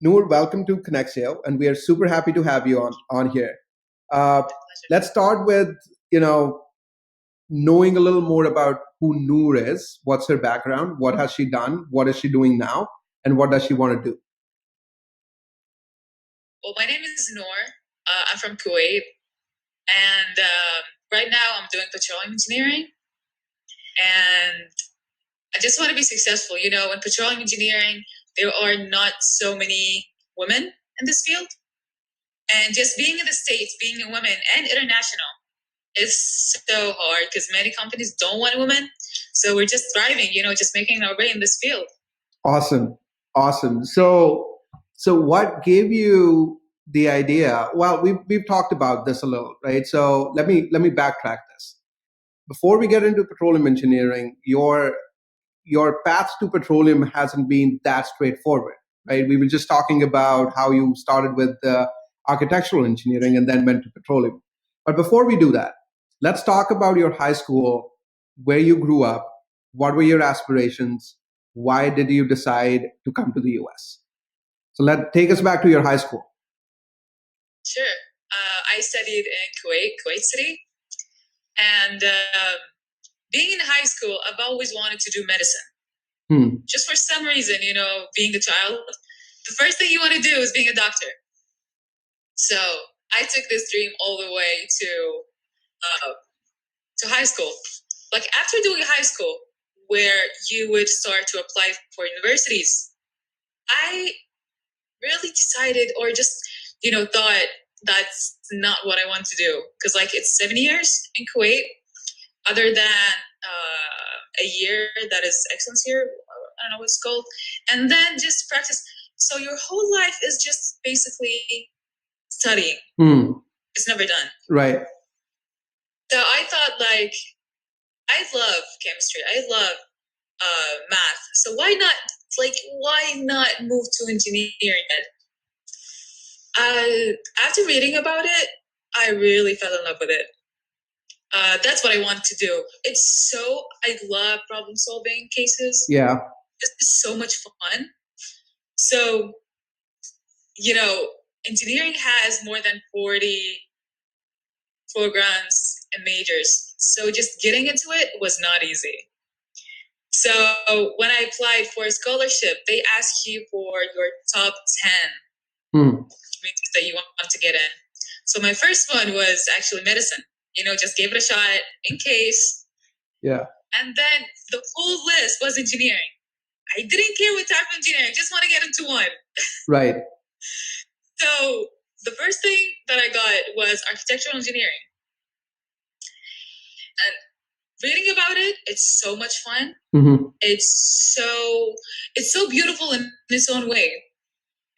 Noor, welcome to Connexio, and we are super happy to have you on here. Uh, let's start with you know knowing a little more about who Noor is. What's her background? What has she done? What is she doing now? And what does she want to do? Well, my name is Noor. I'm from Kuwait, and right now I'm doing petroleum engineering. And I just want to be successful. You know, in petroleum engineering, there are not so many women in this field, and just being in the States, being a woman and international is so hard because many companies don't want women. So we're just thriving. You know, just making our way in this field. Awesome, awesome. So what gave you the idea? Well, we've talked about this a little, right? So let me backtrack this. Before we get into petroleum engineering, your path to petroleum hasn't been that straightforward, right? We were just talking about how you started with architectural engineering and then went to petroleum. But before we do that, let's talk about your high school, where you grew up, what were your aspirations, why did you decide to come to the US? So let take us back to your high school. Sure. I studied in Kuwait City, and being in high school, I've always wanted to do medicine. Just for some reason, you know, being a child, the first thing you want to do is being a doctor. So I took this dream all the way to high school. Like after doing high school, where you would start to apply for universities, I really decided, or just thought that's not what I want to do, because like it's 7 years in Kuwait, other than a year that is excellence year. I don't know what it's called, and then just practice. So your whole life is just basically studying. It's never done. Right. So I thought, like, I love chemistry. I love math. So why not move to engineering? After reading about it, I really fell in love with it. That's what I want to do. I love problem solving cases. Yeah. It's so much fun. So, engineering has more than 40 programs and majors. So just getting into it was not easy. So when I applied for a scholarship, they ask you for your top 10 majors that you want to get in. So my first one was actually medicine. Just gave it a shot in case. Yeah. And then the whole list was engineering. I didn't care what type of engineering, just want to get into one. Right. So the first thing that I got was architectural engineering. And reading about it, it's so much fun. It's so beautiful in its own way.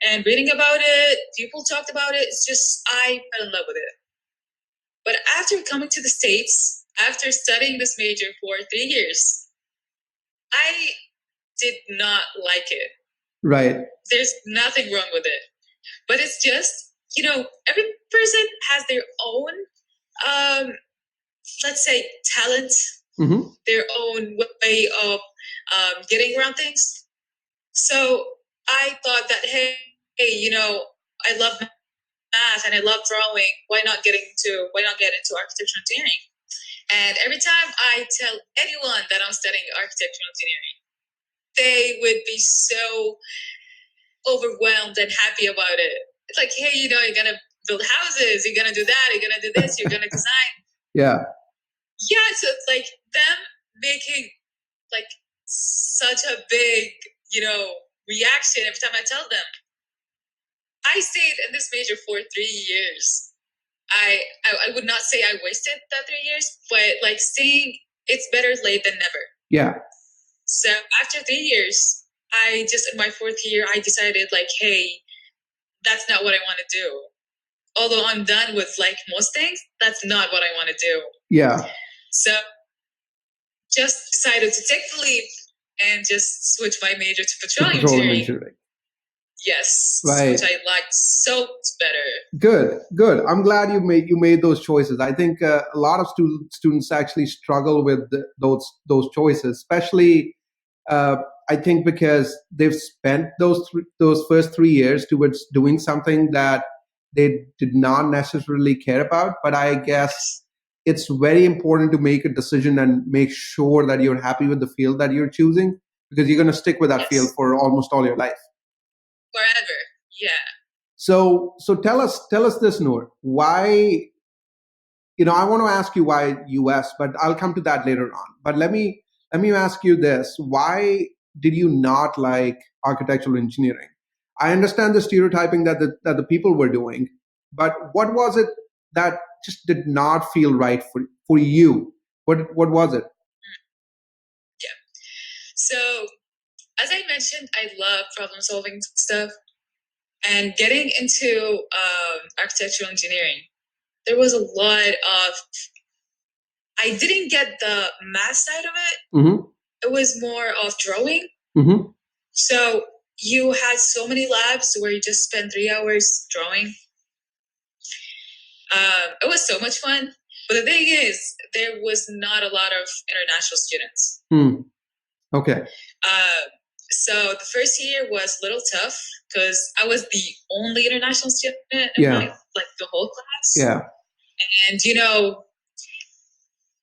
And reading about it, people talked about it. It's just, I fell in love with it. But after coming to the States, after studying this major for 3 years, I did not like it. Right. There's nothing wrong with it. But it's just, every person has their own, let's say, talent, their own way of getting around things. So I thought that, hey, I love math and I love drawing. Why not get into architectural engineering? And every time I tell anyone that I'm studying architectural engineering, they would be so overwhelmed and happy about it. It's like, hey, you're gonna build houses, you're gonna do that, you're gonna do this, you're gonna design. Yeah. Yeah, so it's like them making like such a big, reaction every time I tell them. I stayed in this major for 3 years. I would not say I wasted that 3 years, but like saying it's better late than never. Yeah. So after 3 years, in my fourth year, I decided like, hey, that's not what I want to do. Although I'm done with like most things, that's not what I want to do. Yeah. So just decided to take the leap and just switch my major to petroleum engineering. Yes, right. Which I liked so much better. Good. I'm glad you made those choices. I think a lot of students actually struggle with those choices, especially I think because they've spent those first 3 years towards doing something that they did not necessarily care about. But I guess it's very important to make a decision and make sure that you're happy with the field that you're choosing, because you're going to stick with that field for almost all your life. Forever. Yeah. So tell us this, Nour. Why, I want to ask you why US, but I'll come to that later on. But let me ask you this: why did you not like architectural engineering? I understand the stereotyping that the people were doing, but what was it that just did not feel right for you? What was it? Yeah. So as I mentioned, I love problem solving stuff, and getting into architectural engineering, there was a lot of, I didn't get the math side of it. Mm-hmm. It was more of drawing. Mm-hmm. So you had so many labs where you just spend 3 hours drawing. It was so much fun. But the thing is, there was not a lot of international students. Okay. So the first year was a little tough because I was the only international student in my, like, the whole class. Yeah. And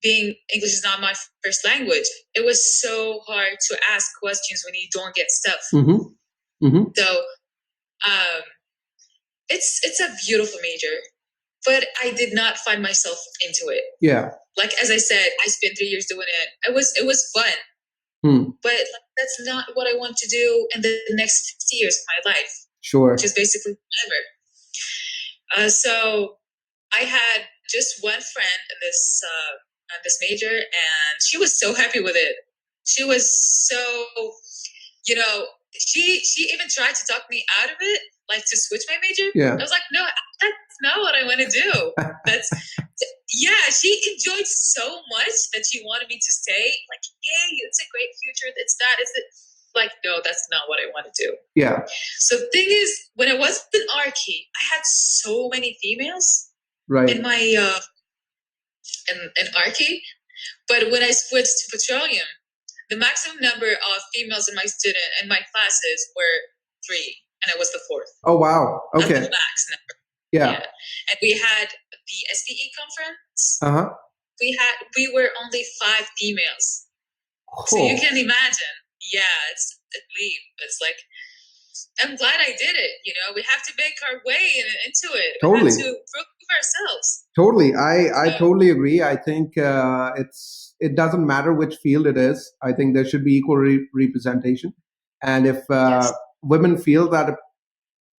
being English is not my first language, it was so hard to ask questions when you don't get stuff. Mm-hmm. Mm-hmm. So it's a beautiful major, but I did not find myself into it. Yeah. Like, as I said, I spent 3 years doing it. It was fun. But that's not what I want to do in the next 50 years of my life. Sure. Which is basically forever. So I had just one friend in this major, and she was so happy with it. She was so, she even tried to talk me out of it, like to switch my major. Yeah. I was like, no, that's not what I want to do. She enjoyed so much that she wanted me to stay. Like, hey, it's a great future. It's that. It's it. Like, no, that's not what I want to do. Yeah. So the thing is, when I was in Archie, I had so many females in my in Archie. But when I switched to Petroleum, the maximum number of females in my classes were 3, and I was the 4th. Oh wow! Okay. That's the max number. Yeah. And we had the SPE conference. Uh-huh. We were only 5 females. Oh. So you can imagine. Yeah, it's a leap. It's like, I'm glad I did it. We have to make our way into it. Totally. We have to prove ourselves. Totally. I totally agree. I think it doesn't matter which field it is. I think there should be equal representation. And if women feel that a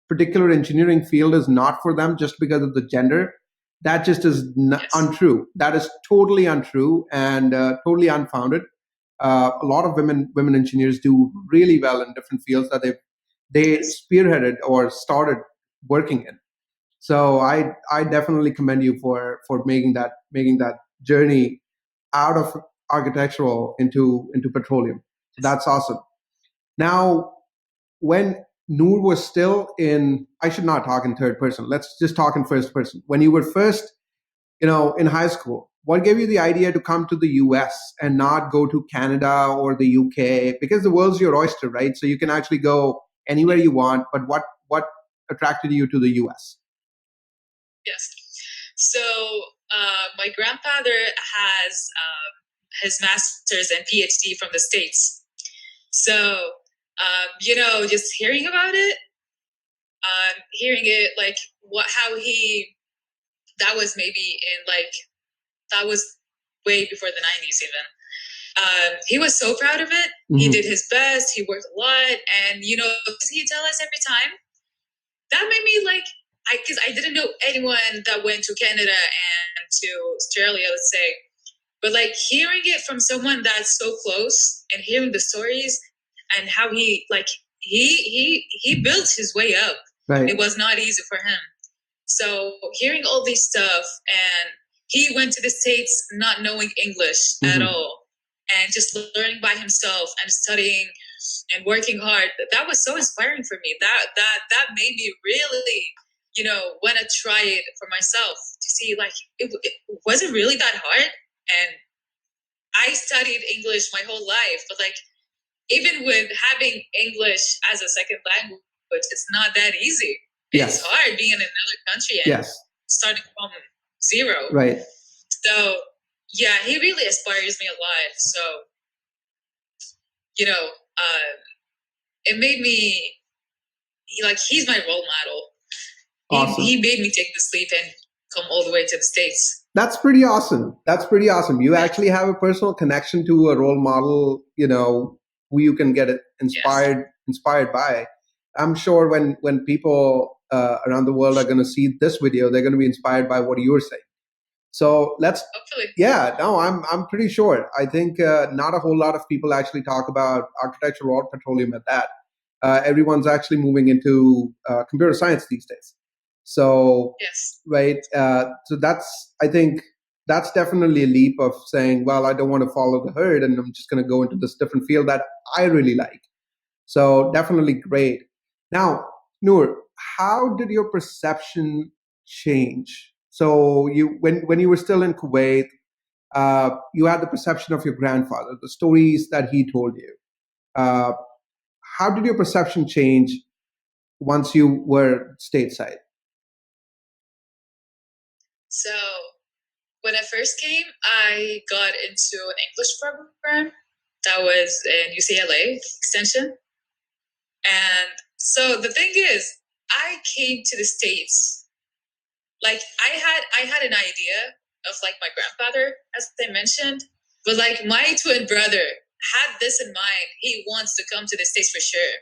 particular engineering field is not for them just because of the gender, that just is untrue. That is totally untrue and totally unfounded. A lot of women engineers do really well in different fields that they spearheaded or started working in. So I definitely commend you for making that journey out of architectural into petroleum. That's awesome. Now, when Nour was still in, I should not talk in third person. Let's just talk in first person. When you were first, in high school, what gave you the idea to come to the US and not go to Canada or the UK? Because the world's your oyster, right? So you can actually go anywhere you want. But what attracted you to the US? Yes. So my grandfather has his master's and PhD from the States. So, just hearing about it, like that was maybe that was way before the 90s even. He was so proud of it. Mm-hmm. He did his best. He worked a lot. And, he tell us every time. That made me because I didn't know anyone that went to Canada and to Australia, let's say. But hearing it from someone that's so close and hearing the stories and how he built his way up. Right. It was not easy for him. So hearing all this stuff, and he went to the States not knowing English at all, and just learning by himself and studying and working hard. That was so inspiring for me. That made me really, want to try it for myself to see it wasn't really that hard. And I studied English my whole life, but even with having English as a second language, it's not that easy. Yes. It's hard being in another country and Yes. starting from zero. Right. So yeah, he really inspires me a lot. So, you know, it made me like, he's my role model. Awesome. He made me take the leap and come all the way to the States. That's pretty awesome. That's pretty awesome. You actually have a personal connection to a role model, who you can get inspired by. I'm sure when people around the world are going to see this video, they're going to be inspired by what you're saying. So hopefully. Yeah, no, I'm pretty sure. I think not a whole lot of people actually talk about architecture or petroleum at that. Everyone's actually moving into computer science these days. So yes, right. So I think that's definitely a leap of saying, well, I don't want to follow the herd, and I'm just going to go into this different field that I really like. So definitely great. Now, Nour, how did your perception change? So when you were still in Kuwait, you had the perception of your grandfather, the stories that he told you. Uh, how did your perception change once you were stateside? So when I first came, I got into an English program that was in UCLA Extension. And so the thing is, I came to the States, like I had an idea of like my grandfather, as I mentioned, but like my twin brother had this in mind. He wants to come to the States for sure.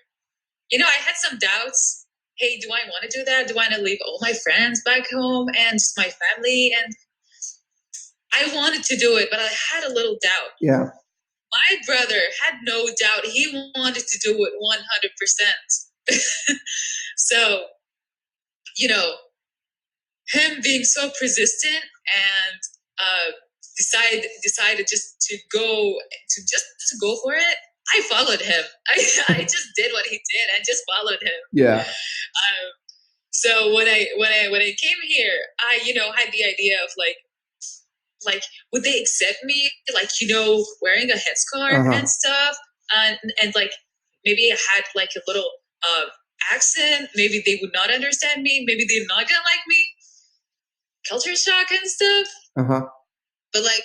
I had some doubts. Hey, do I want to do that? Do I want to leave all my friends back home and just my family? And I wanted to do it, but I had a little doubt. Yeah. My brother had no doubt. He wanted to do it 100%. So, him being so persistent and decided just to go for it. I followed him. I just did what he did and just followed him. Yeah. So when I came here, I had the idea of like would they accept me, like wearing a headscarf and stuff, and like maybe I had like a little accent. Maybe they would not understand me. Maybe they're not gonna like me. Culture shock and stuff. But like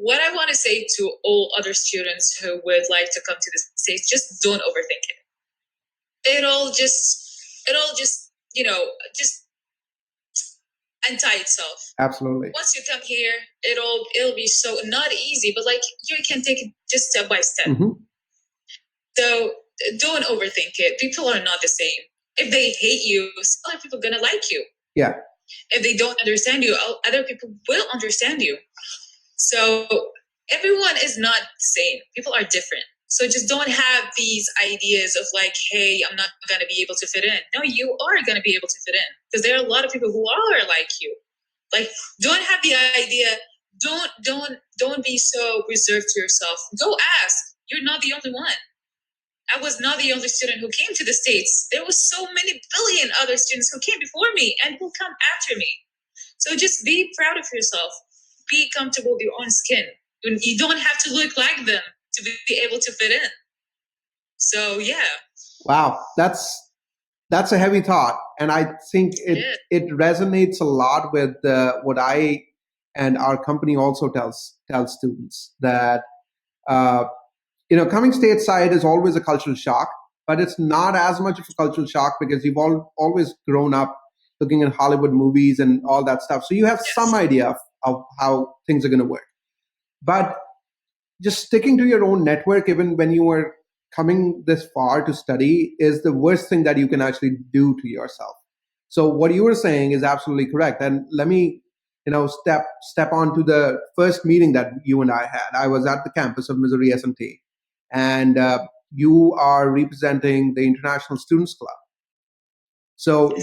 what I want to say to all other students who would like to come to the States, just don't overthink it. It'll just just untie itself. Absolutely. Once you come here, it'll be so not easy, but like you can take it just step by step. So don't overthink it. People are not the same. If they hate you, other people are gonna like you. Yeah. If they don't understand you, other people will understand you. So everyone is not the same. People are different. So just don't have these ideas of like, hey, I'm not going to be able to fit in. No, you are going to be able to fit in, because there are a lot of people who are like you. Like, don't have the idea. Don't be so reserved to yourself. Go ask. You're not the only one. I was not the only student who came to the States. There was so many billion other students who came before me and who come after me. So just be proud of yourself. Be comfortable with your own skin. You don't have to look like them to be able to fit in. So yeah. Wow, that's a heavy thought, and I think it resonates a lot with what I and our company also tells students that coming stateside is always a cultural shock, but it's not as much of a cultural shock because you've always grown up looking at Hollywood movies and all that stuff, so you have some idea of how things are going to work. But just sticking to your own network, even when you were coming this far to study, is the worst thing that you can actually do to yourself. So what you were saying is absolutely correct. And let me, step on to the first meeting that you and I had. I was at the campus of Missouri S&T, and you are representing the International Students Club. So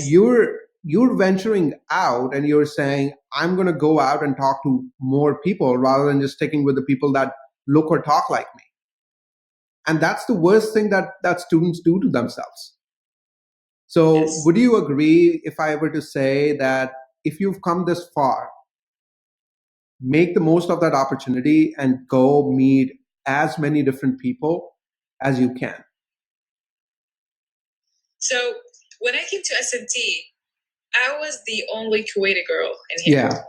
you're venturing out and you're saying, I'm going to go out and talk to more people rather than just sticking with the people that look or talk like me. And that's the worst thing that students do to themselves. So would you agree if I were to say that if you've come this far, make the most of that opportunity and go meet as many different people as you can. So when I came to SMT, I was the only Kuwaiti girl in here. Yeah.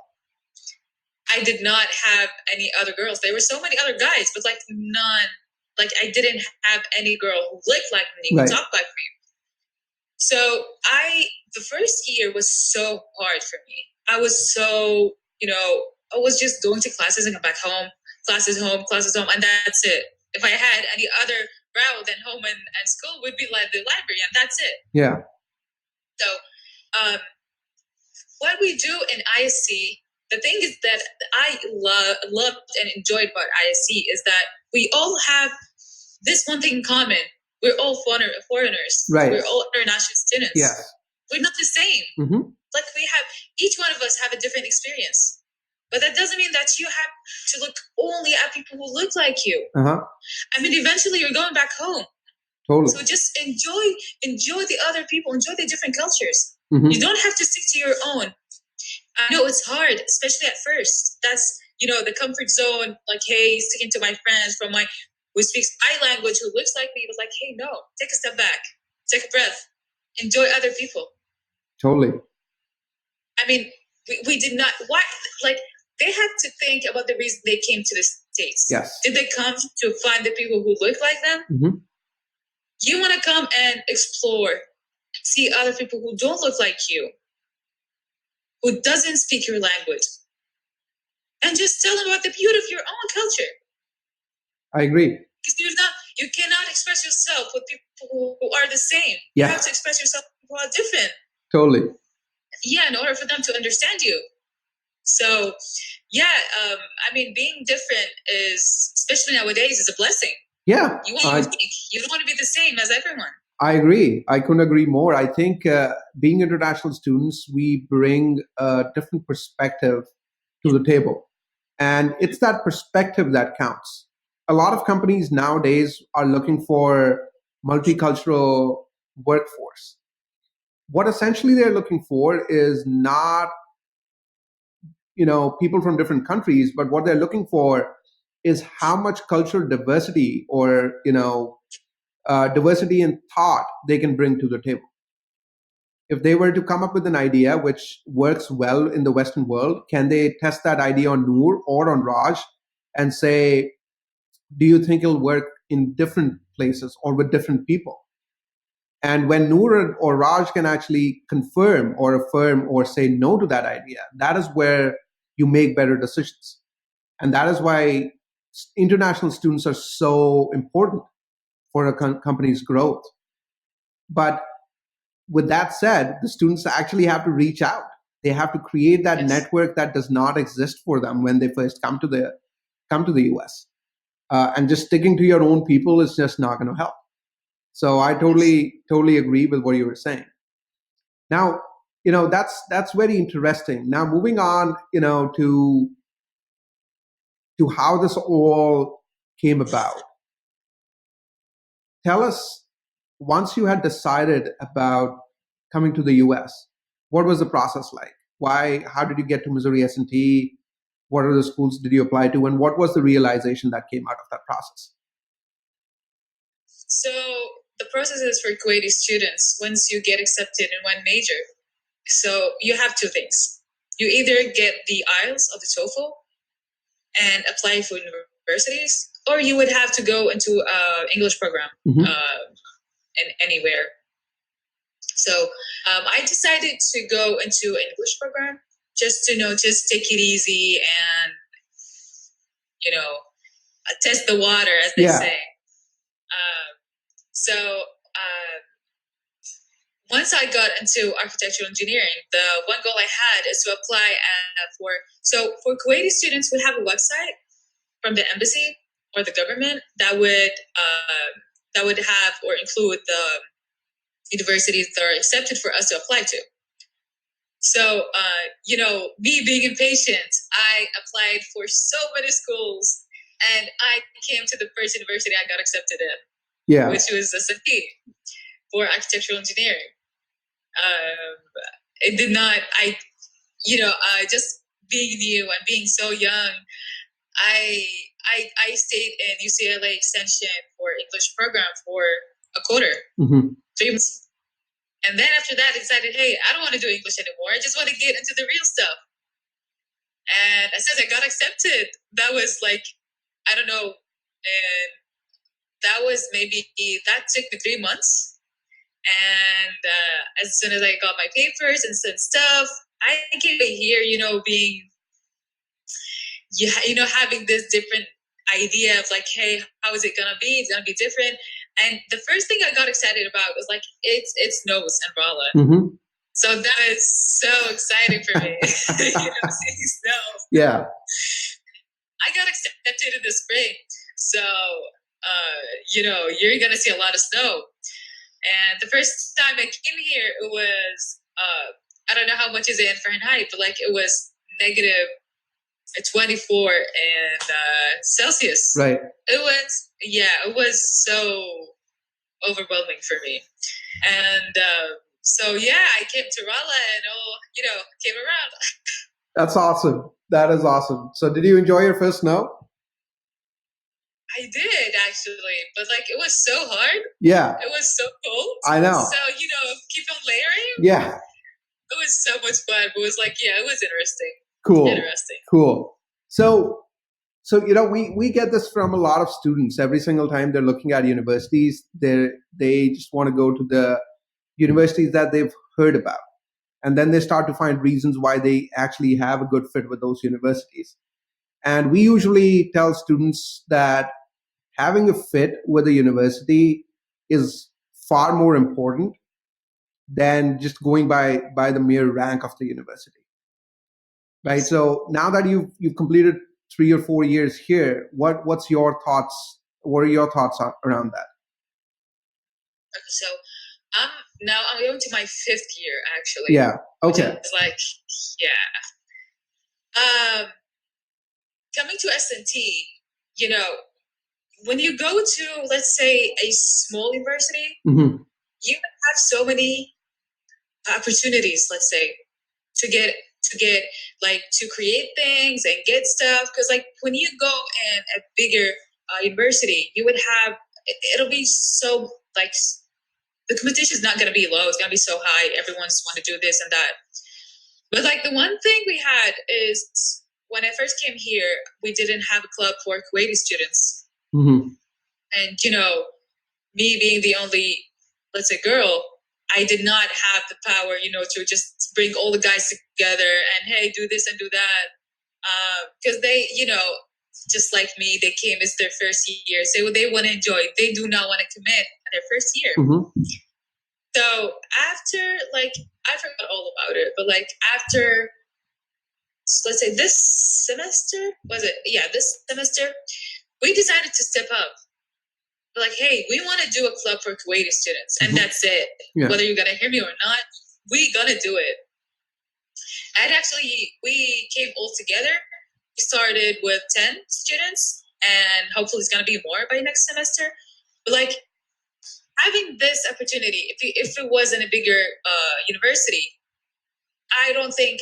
I did not have any other girls. There were so many other guys, but like none. Like I didn't have any girl who looked like me, who talked like me. So the first year was so hard for me. I was so, I was just going to classes and come back home, classes home, and that's it. If I had any other route than home and school would be like the library, and that's it. Yeah. So what we do in ISC, the thing is that I loved and enjoyed about ISC is that we all have this one thing in common. We're all foreigners. Right. We're all international students. Yeah. We're not the same. Mm-hmm. Like each one of us have a different experience. But that doesn't mean that you have to look only at people who look like you. Uh-huh. I mean, eventually you're going back home. Totally. So just enjoy the other people, enjoy the different cultures. Mm-hmm. You don't have to stick to your own. I know it's hard, especially at first. That's, the comfort zone, like, hey, sticking to my friends who speaks my language, who looks like me, was like, hey, no, take a step back, take a breath, enjoy other people. Totally. I mean, we did not, why, like, they had to think about the reason they came to the States. Yes. Did they come to find the people who look like them? Mm-hmm. You want to come and explore, see other people who don't look like you, who doesn't speak your language, and just tell them about the beauty of your own culture. I agree. Because you cannot express yourself with people who are the same. Yeah. You have to express yourself with people who are different. Totally. Yeah, in order for them to understand you. So, yeah, I mean, being different is, especially nowadays, is a blessing. Yeah. You want to be unique. You don't want to be the same as everyone. I agree. I couldn't agree more. I think being international students, we bring a different perspective to the table. And it's that perspective that counts. A lot of companies nowadays are looking for multicultural workforce. What essentially they're looking for is not, people from different countries, but what they're looking for is how much cultural diversity or, diversity in thought they can bring to the table. If they were to come up with an idea which works well in the Western world, can they test that idea on Nour or on Raj and say, do you think it'll work in different places or with different people? And when Nour or Raj can actually confirm or affirm or say no to that idea, that is where you make better decisions. And that is why international students are so important for a company's growth. But with that said, the students actually have to reach out. They have to create that network that does not exist for them when they first come to the US. And just sticking to your own people is just not going to help. So I totally agree with what you were saying. Now, that's very interesting. Now, moving on, to how this all came about. Tell us, once you had decided about coming to the US, what was the process like? How did you get to Missouri S&T? What are the schools did you apply to? And what was the realization that came out of that process? So the process is for Kuwaiti students once you get accepted in one major. So you have two things. You either get the IELTS or the TOEFL and apply for universities, or you would have to go into an English program anywhere. So I decided to go into an English program just to just take it easy and, test the water, as they say. So once I got into architectural engineering, the one goal I had is to apply for Kuwaiti students, we have a website from the embassy or the government that would have or include the universities that are accepted for us to apply to. So, me being impatient, I applied for so many schools, and I came to the first university I got accepted in, which was SMT for architectural engineering. It did not. Just being new and being so young, I I stayed in UCLA Extension for English program for a quarter, 3 months. And then after that, I decided, hey, I don't want to do English anymore. I just want to get into the real stuff. And as soon as I got accepted, that was like, I don't know, and that was that took me 3 months. And as soon as I got my papers and stuff, I came here, being, having this different idea of like, hey, how is it gonna be? It's gonna be different. And the first thing I got excited about was like, it's nose and Rala. So that is so exciting for me. Seeing snow. Yeah. I got accepted in the spring. So, you're going to see a lot of snow. And the first time I came here, it was, I don't know how much is it in Fahrenheit, but like it was negative 24 and Celsius. Right. It was so overwhelming for me. And so, I came to Rala and, came around. That's awesome. That is awesome. So did you enjoy your first snow? I did actually, but like it was so hard. Yeah. It was so cold. I know. So, keep on layering. Yeah. It was so much fun. But it was like, it was interesting. Cool. Interesting. Cool. So we get this from a lot of students. Every single time they're looking at universities, they just want to go to the universities that they've heard about. And then they start to find reasons why they actually have a good fit with those universities. And we usually tell students that having a fit with a university is far more important than just going by the mere rank of the university. Right. So now that you've completed 3 or 4 years here, what's your thoughts? What are your thoughts around that? Okay, so I'm going to my 5th year actually. Yeah. Okay. It's like, coming to S&T, when you go to, let's say, a small university, you have so many opportunities, let's say, to get like to create things and get stuff. Because like when you go in a bigger university, you would have, it'll be so like, the competition is not going to be low. It's going to be so high. Everyone's want to do this and that. But like the one thing we had is when I first came here, we didn't have a club for Kuwaiti students. And, me being the only, let's say, girl, I did not have the power, to just bring all the guys together and, hey, do this and do that. Because they, just like me, they came as their first year. So they want to enjoy. They do not want to commit in their first year. So after, like, I forgot all about it, but like after, let's say this semester, this semester, we decided to step up. We're like, hey, we want to do a club for Kuwaiti students, and that's it. Yeah. Whether you're going to hear me or not, we're going to do it. And actually, we came all together. We started with 10 students, and hopefully it's going to be more by next semester. But like, having this opportunity, if it was in a bigger university, I don't think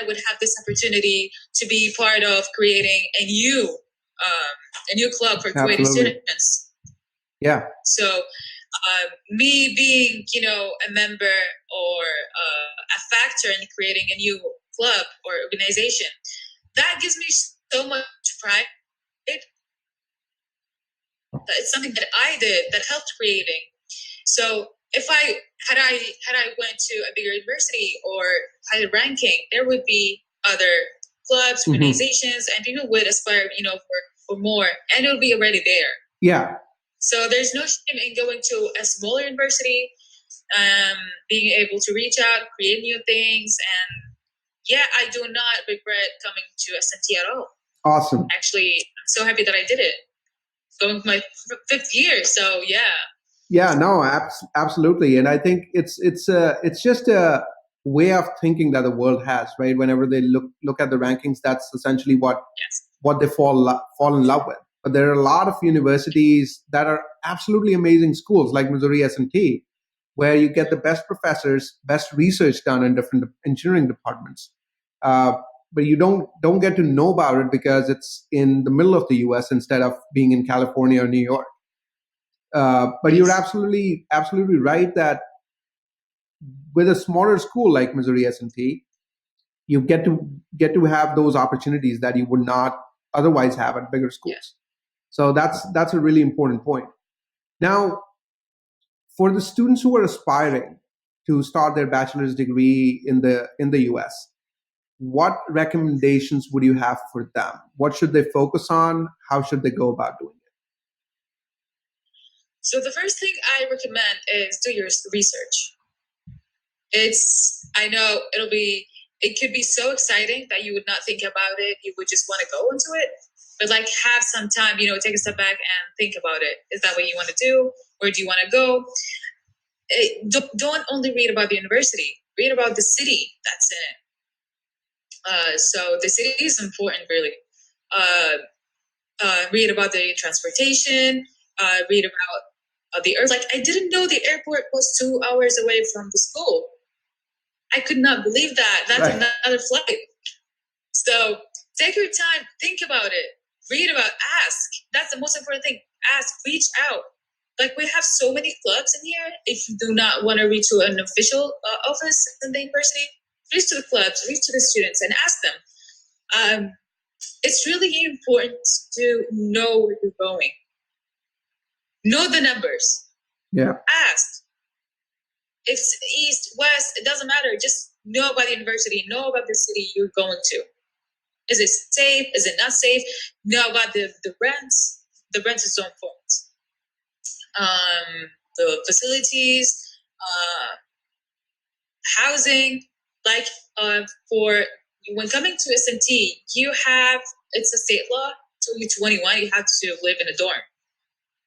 I would have this opportunity to be part of creating a new club for Kuwaiti students. Yeah. So me being, a member or a factor in creating a new club or organization, that gives me so much pride. It's something that I did that helped creating. So if I went to a bigger university or had a ranking, there would be other clubs, organizations, and people would aspire, for more, and it would be already there. Yeah. So there's no shame in going to a smaller university, being able to reach out, create new things, and I do not regret coming to S&T at all. Awesome. Actually, I'm so happy that I did it. Going for my 5th year, so yeah. Yeah, no, absolutely, and I think it's just a way of thinking that the world has, right? Whenever they look at the rankings, that's essentially what they fall in love with. But there are a lot of universities that are absolutely amazing schools, like Missouri S&T, where you get the best professors, best research done in different engineering departments. but you don't get to know about it because it's in the middle of the US instead of being in California or New York. But you're absolutely right that with a smaller school like Missouri S&T, you get to have those opportunities that you would not otherwise have at bigger schools. So that's a really important point. Now, for the students who are aspiring to start their bachelor's degree in the US, what recommendations would you have for them? What should they focus on? How should they go about doing it? So the first thing I recommend is do your research. I know it could be so exciting that you would not think about it. You would just want to go into it, but like have some time, take a step back and think about it. Is that what you want to do? Where do you want to go? Don't only read about the university. Read about the city that's in it. So the city is important, really. Read about the transportation. Read about the earth. Like, I didn't know the airport was 2 hours away from the school. I could not believe that. That's right. Another flight. So take your time, think about it, read about, ask. That's the most important thing. Ask, reach out. Like, we have so many clubs in here. If you do not want to reach to an official office in the university, reach to the clubs, reach to the students and ask them. It's really important to know where you're going. Know the numbers. Yeah. Ask. If it's east, west, it doesn't matter. Just know about the university. Know about the city you're going to. Is it safe? Is it not safe? Know about the rents. The rents is so important. The facilities, housing. Like, for when coming to S&T, it's a state law. Till you're 21, you have to live in a dorm.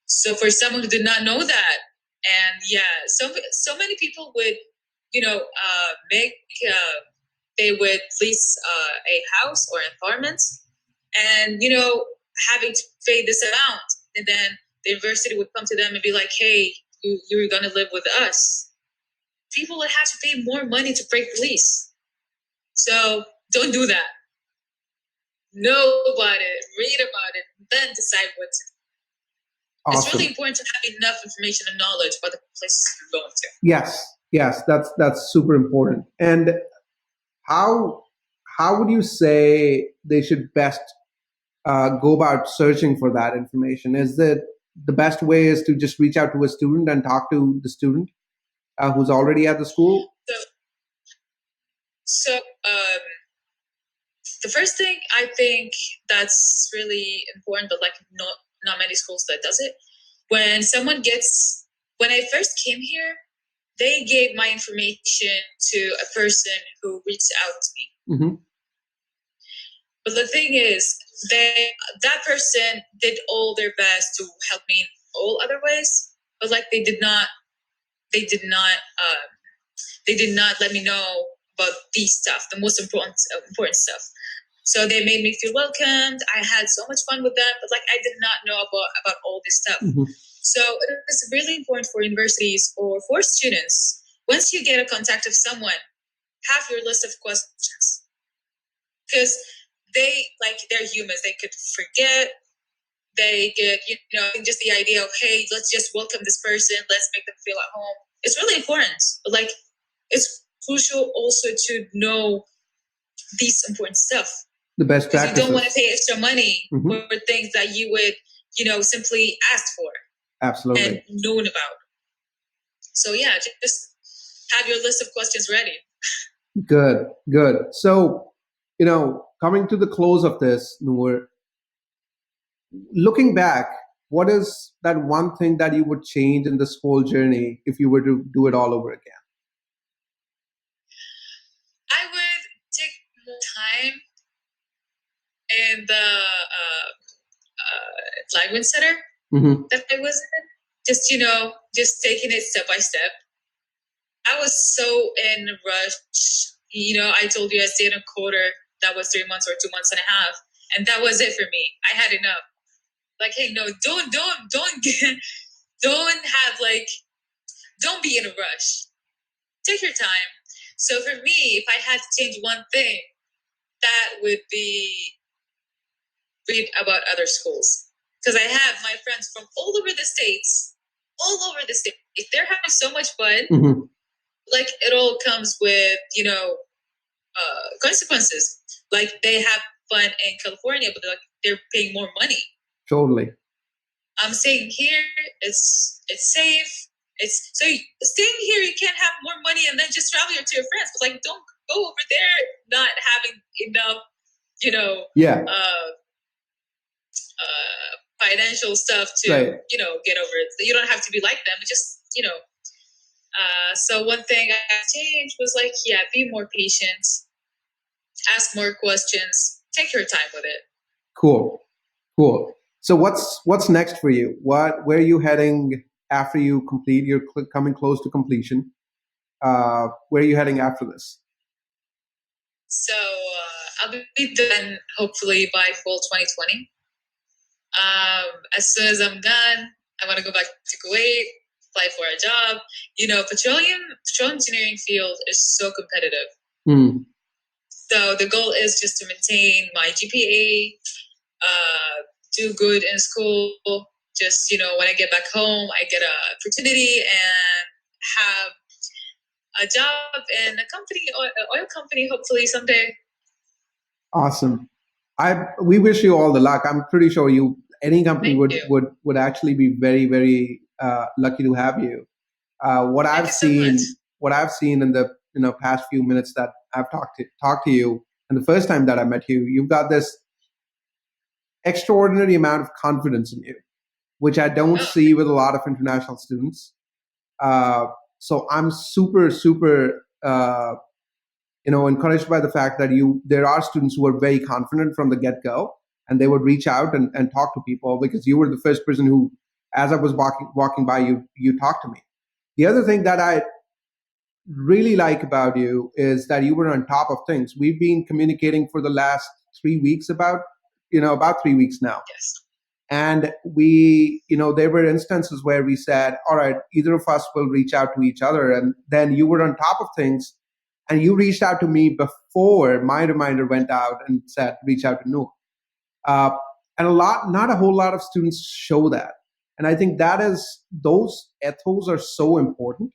So for someone who did not know that, and so many people would, they would lease a house or an apartment, and having to pay this amount, and then the university would come to them and be like, "Hey, you're gonna live with us." People would have to pay more money to break the lease. So don't do that. Know about it, read about it, then decide what to do. Awesome. It's really important to have enough information and knowledge about the places you're going to. Yes, that's super important. And how would you say they should best go about searching for that information? Is it the best way is to just reach out to a student and talk to the student who's already at the school? So the first thing I think that's really important, but like not many schools that does it. When I first came here, they gave my information to a person who reached out to me. Mm-hmm. But the thing is, that person did all their best to help me in all other ways, but like they did not let me know about these stuff, the most important stuff. So they made me feel welcomed. I had so much fun with them, but like I did not know about all this stuff. Mm-hmm. So it is really important for universities or for students. Once you get a contact of someone, have your list of questions, because they're humans. They could forget. They get just the idea of, hey, let's just welcome this person. Let's make them feel at home. It's really important, but like it's crucial also to know these important stuff. The best practices. You don't want to pay extra money for things that you would, simply ask for. Absolutely. And known about. So yeah, just have your list of questions ready. Good. So, coming to the close of this, Nour, looking back, what is that one thing that you would change in this whole journey if you were to do it all over again? I would take more time in the language center that I was in. Just taking it step by step. I was so in a rush. I told you I stayed in a quarter. That was 3 months or 2 months and a half. And that was it for me. I had enough. Like, hey, no, don't be in a rush. Take your time. So for me, if I had to change one thing, that would be read about other schools, because I have my friends from all over the states, they're having so much fun. Mm-hmm. Like it all comes with consequences. Like they have fun in California, but they're paying more money. Totally. I'm saying here it's safe. It's so staying here you can't have more money and then just travel to your friends. But like don't go over there not having enough, financial stuff to get over it. You don't have to be like them. Just so one thing I changed was like, be more patient, ask more questions, take your time with it. Cool. So what's next for you? Where are you heading after you complete? You're coming close to completion. Where are you heading after this? So I'll be done hopefully by fall 2020. As soon as I'm done, I want to go back to Kuwait, apply for a job. Petroleum engineering field is so competitive. Mm. So the goal is just to maintain my GPA, do good in school. Just, when I get back home, I get an opportunity and have a job in a company, oil company, hopefully someday. Awesome. We wish you all the luck. I'm pretty sure any company would actually be very, very lucky to have you. What I've seen in the past few minutes that I've talked to you, and the first time that I met you, you've got this extraordinary amount of confidence in you, which I don't see with a lot of international students. So I'm super, super, encouraged by the fact that there are students who are very confident from the get-go, and they would reach out and talk to people, because you were the first person who, as I was walking by, you talked to me. The other thing that I really like about you is that you were on top of things. We've been communicating for the last 3 weeks about 3 weeks now. Yes. And there were instances where we said, all right, either of us will reach out to each other. And then you were on top of things, and you reached out to me before my reminder went out and said, reach out to Nour. And not a whole lot of students show that. And I think those ethos are so important.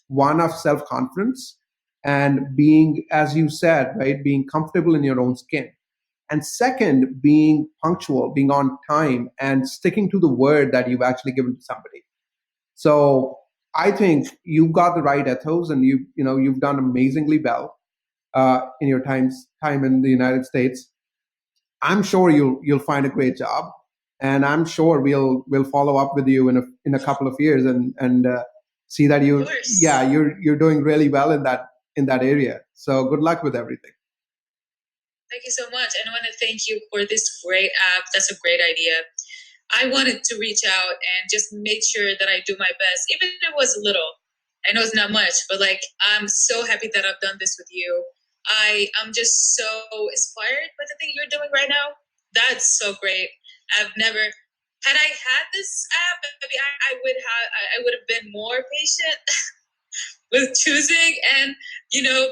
One, of self-confidence, and being, as you said, right, being comfortable in your own skin. And second, being punctual, being on time, and sticking to the word that you've actually given to somebody. So I think you've got the right ethos, and you've done amazingly well in your time in the United States. I'm sure you'll find a great job, and I'm sure we'll follow up with you in a couple of years and see that you're doing really well in that area. So good luck with everything. Thank you so much. And I want to thank you for this great app. That's a great idea. I wanted to reach out and just make sure that I do my best, even if it was little. I know it's not much, but I'm so happy that I've done this with you. I'm just so inspired by the thing you're doing right now. That's so great. Had I had this app, maybe I would have been more patient with choosing and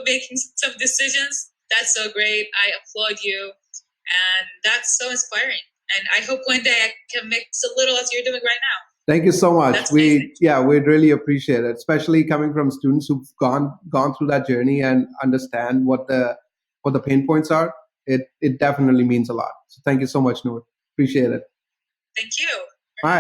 making some decisions. That's so great. I applaud you, and that's so inspiring. And I hope one day I can mix a little as you're doing right now. Thank you so much. We'd really appreciate it, especially coming from students who've gone through that journey and understand what the pain points are. It definitely means a lot. So thank you so much, Nour. Appreciate it. Thank you.